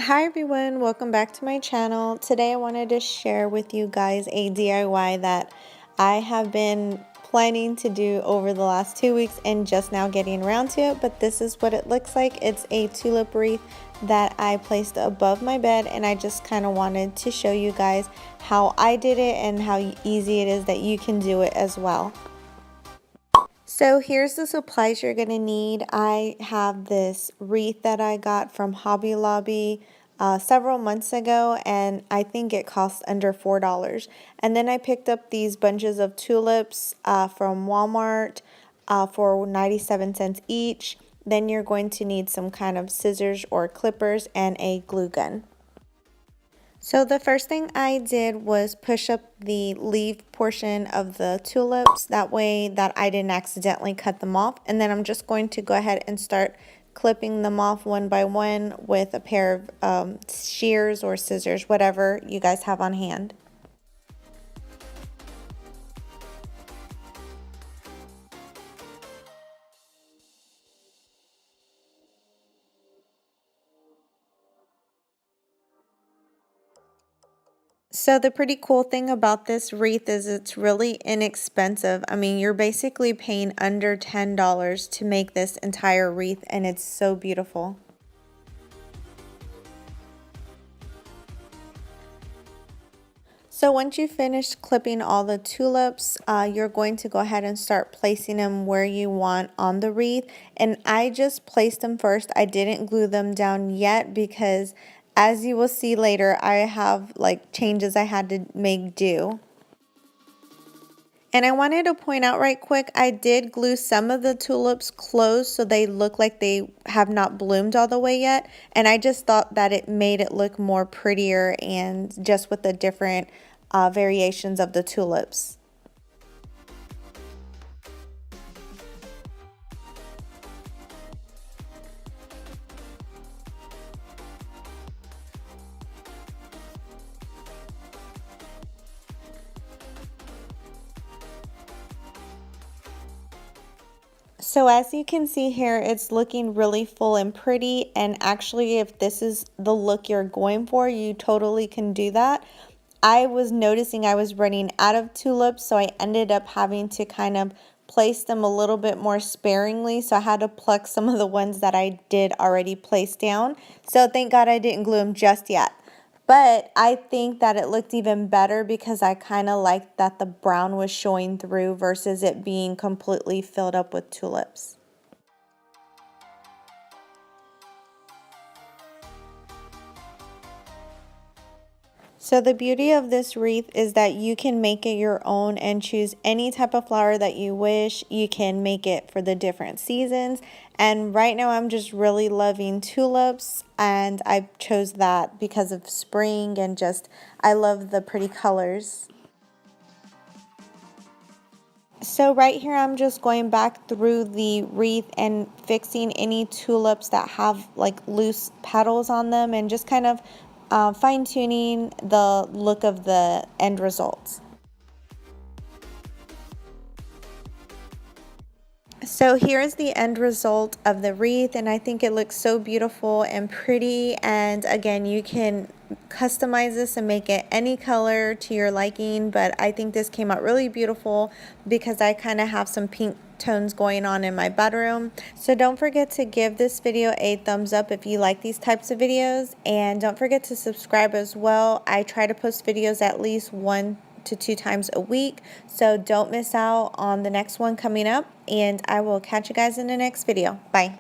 Hi everyone, welcome back to my channel. Today I wanted to share with you guys a DIY that I have been planning to do over the last 2 weeks and just now getting around to it, but this is what it looks like. It's a tulip wreath that I placed above my bed, and I just kind of wanted to show you guys how I did it and how easy it is that you can do it as well. So here's the supplies you're going to need. I have this wreath that I got from Hobby Lobby several months ago, and I think it cost under $4. And then I picked up these bunches of tulips from Walmart for 97 cents each. Then you're going to need some kind of scissors or clippers and a glue gun. So the first thing I did was push up the leaf portion of the tulips, that way that I didn't accidentally cut them off. And then I'm just going to go ahead and start clipping them off one by one with a pair of shears or scissors, whatever you guys have on hand. So the pretty cool thing about this wreath is it's really inexpensive. I mean, you're basically paying under $10 to make this entire wreath, and it's so beautiful. So once you finish clipping all the tulips, you're going to go ahead and start placing them where you want on the wreath. And I just placed them first. I didn't glue them down yet because, as you will see later, I have like changes I had to make do. And I wanted to point out right quick, I did glue some of the tulips closed so they look like they have not bloomed all the way yet. And I just thought that it made it look more prettier and just with the different variations of the tulips. So as you can see here, it's looking really full and pretty, and actually if this is the look you're going for, you totally can do that. I was noticing I was running out of tulips, so I ended up having to kind of place them a little bit more sparingly, so I had to pluck some of the ones that I did already place down. So thank God I didn't glue them just yet. But I think that it looked even better because I kind of liked that the brown was showing through versus it being completely filled up with tulips. So the beauty of this wreath is that you can make it your own and choose any type of flower that you wish. You can make it for the different seasons. And right now I'm just really loving tulips, and I chose that because of spring and just I love the pretty colors. So right here I'm just going back through the wreath and fixing any tulips that have like loose petals on them and just kind of fine-tuning the look of the end result. So here's the end result of the wreath, and I think it looks so beautiful and pretty. And again, you can customize this and make it any color to your liking, but I think this came out really beautiful because I kind of have some pink tones going on in my bedroom. So don't forget to give this video a thumbs up if you like these types of videos, and don't forget to subscribe as well. I try to post videos at least 1 to 2 times a week, so don't miss out on the next one coming up, and I will catch you guys in the next video. Bye.